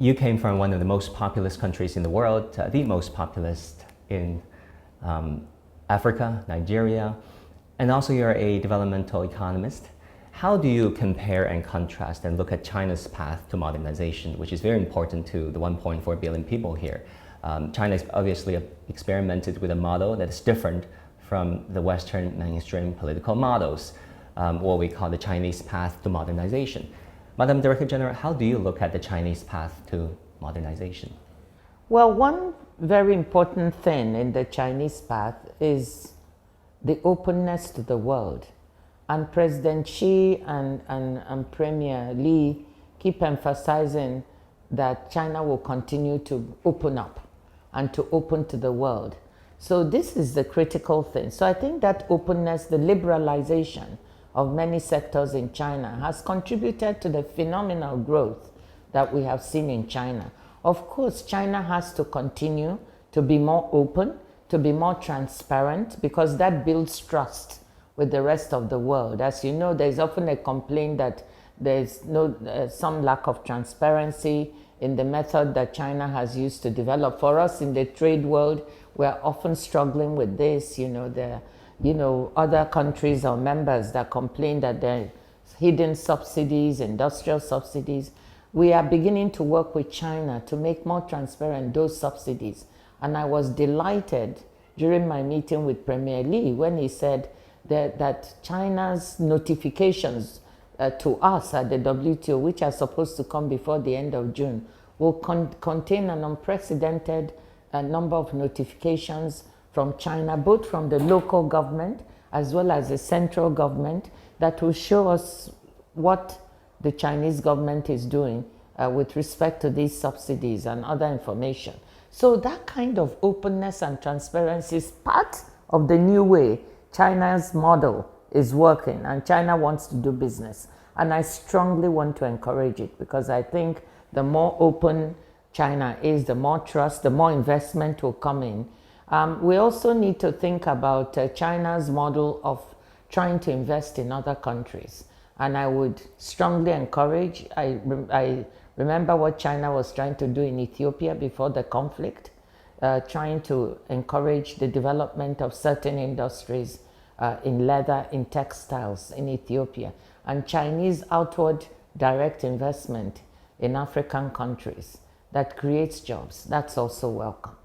you came from one of the most populous countries in the world, the most populous in Africa, Nigeria, and also you're a developmental economist. How do you compare and contrast and look at China's path to modernization, which is very important to the 1.4 billion people here? China has obviously experimented with a model that is different from the Western mainstream political models, what we call the Chinese path to modernization. Madam Director General, how do you look at the Chinese path to modernization? Well, one very important thing in the Chinese path is the openness to the world. And President Xi and Premier Li keep emphasizing that China will continue to open up and to open to the world. So this is the critical thing. So I think that openness, the liberalization of many sectors in China has contributed to the phenomenal growth that we have seen in China. Of course, China has to continue to be more open, to be more transparent, because that builds trust with the rest of the world. As you know, there's often a complaint that there's some lack of transparency in the method that China has used to develop. For us in the trade world, we're often struggling with this. Other countries or members that complain that there are hidden subsidies, industrial subsidies. We are beginning to work with China to make more transparent those subsidies. And I was delighted during my meeting with Premier Li when he said that China's notifications to us at the WTO, which are supposed to come before the end of June, will contain an unprecedented number of notifications from China, both from the local government as well as the central government, that will show us what the Chinese government is doing with respect to these subsidies and other information. So that kind of openness and transparency is part of the new way China's model is working, and China wants to do business. And I strongly want to encourage it, because I think the more open China is, the more trust, the more investment will come in. We also need to think about China's model of trying to invest in other countries. And I would strongly encourage, I remember what China was trying to do in Ethiopia before the conflict, trying to encourage the development of certain industries in leather, in textiles in Ethiopia, and Chinese outward direct investment in African countries that creates jobs. That's also welcome.